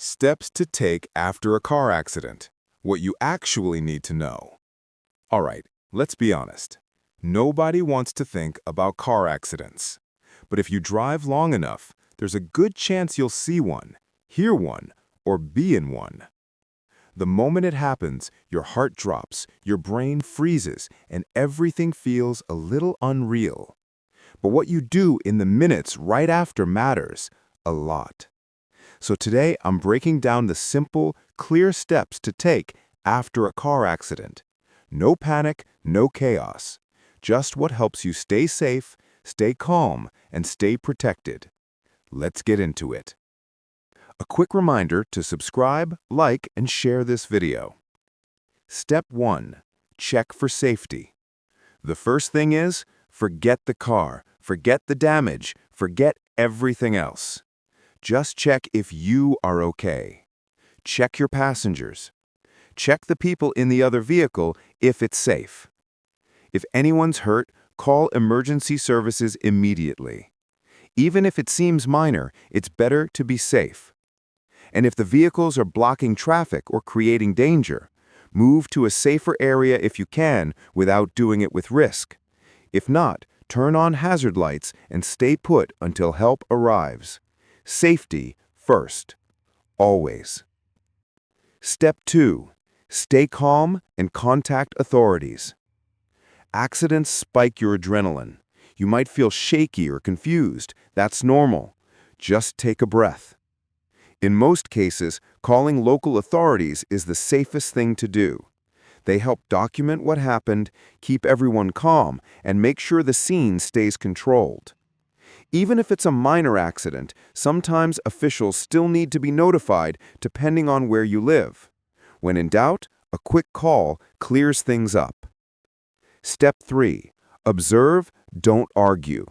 Steps to take after a car accident. What you actually need to know. All right, let's be honest. Nobody wants to think about car accidents. But if you drive long enough, there's a good chance you'll see one, hear one, or be in one. The moment it happens, your heart drops, your brain freezes, and everything feels a little unreal. But what you do in the minutes right after matters a lot. So today, I'm breaking down the simple, clear steps to take after a car accident. No panic, no chaos. Just what helps you stay safe, stay calm, and stay protected. Let's get into it. A quick reminder to subscribe, like, and share this video. Step 1. Check for safety. The first thing is, forget the car, forget the damage, forget everything else. Just check if you are okay. Check your passengers. Check the people in the other vehicle if it's safe. If anyone's hurt, call emergency services immediately. Even if it seems minor, it's better to be safe. And if the vehicles are blocking traffic or creating danger, move to a safer area if you can without doing it with risk. If not, turn on hazard lights and stay put until help arrives. Safety first. Always. Step 2. Stay calm and contact authorities. Accidents spike your adrenaline. You might feel shaky or confused. That's normal. Just take a breath. In most cases, calling local authorities is the safest thing to do. They help document what happened, keep everyone calm, and make sure the scene stays controlled. Even if it's a minor accident, sometimes officials still need to be notified depending on where you live. When in doubt, a quick call clears things up. Step 3. Observe, don't argue.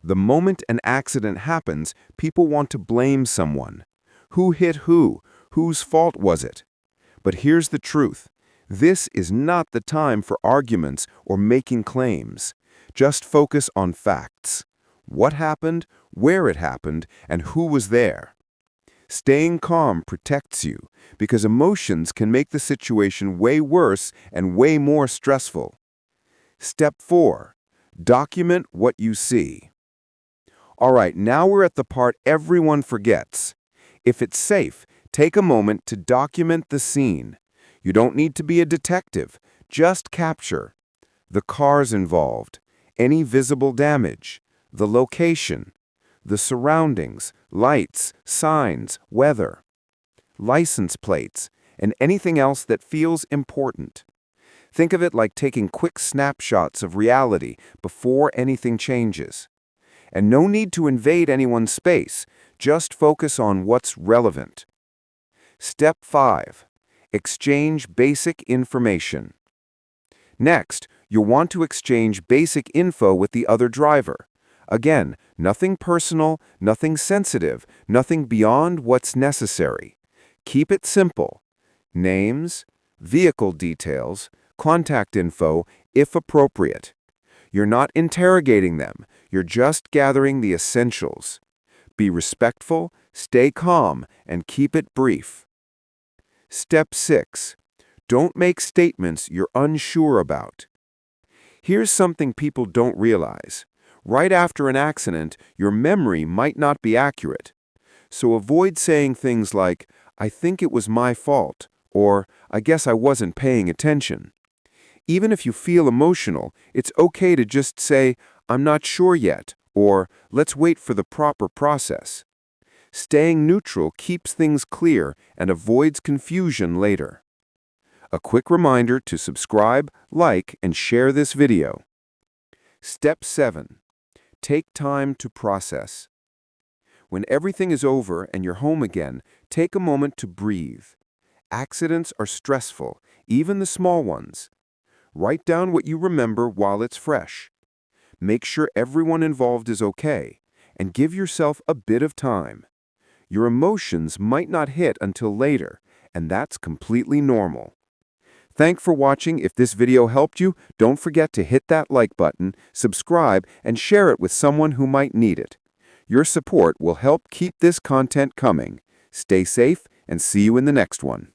The moment an accident happens, people want to blame someone. Who hit who? Whose fault was it? But here's the truth. This is not the time for arguments or making claims. Just focus on facts. What happened, where it happened, and who was there. Staying calm protects you because emotions can make the situation way worse and way more stressful. Step 4. Document what you see. All right, now we're at the part everyone forgets. If it's safe, take a moment to document the scene. You don't need to be a detective. Just capture the cars involved, any visible damage, the location, the surroundings, lights, signs, weather, license plates, and anything else that feels important. Think of it like taking quick snapshots of reality before anything changes. And no need to invade anyone's space. Just focus on what's relevant. Step 5. Exchange basic information. Next, you'll want to exchange basic info with the other driver. Again, nothing personal, nothing sensitive, nothing beyond what's necessary. Keep it simple. Names, vehicle details, contact info, if appropriate. You're not interrogating them. You're just gathering the essentials. Be respectful, stay calm, and keep it brief. Step 6. Don't make statements you're unsure about. Here's something people don't realize. Right after an accident, your memory might not be accurate. So avoid saying things like, "I think it was my fault," or "I guess I wasn't paying attention." Even if you feel emotional, it's okay to just say, "I'm not sure yet," or "Let's wait for the proper process." Staying neutral keeps things clear and avoids confusion later. A quick reminder to subscribe, like, and share this video. Step 7. Take time to process. When everything is over and you're home again, take a moment to breathe. Accidents are stressful, even the small ones. Write down what you remember while it's fresh. Make sure everyone involved is okay, and give yourself a bit of time. Your emotions might not hit until later, and that's completely normal. Thanks for watching. If this video helped you, don't forget to hit that like button, subscribe, and share it with someone who might need it. Your support will help keep this content coming. Stay safe and see you in the next one.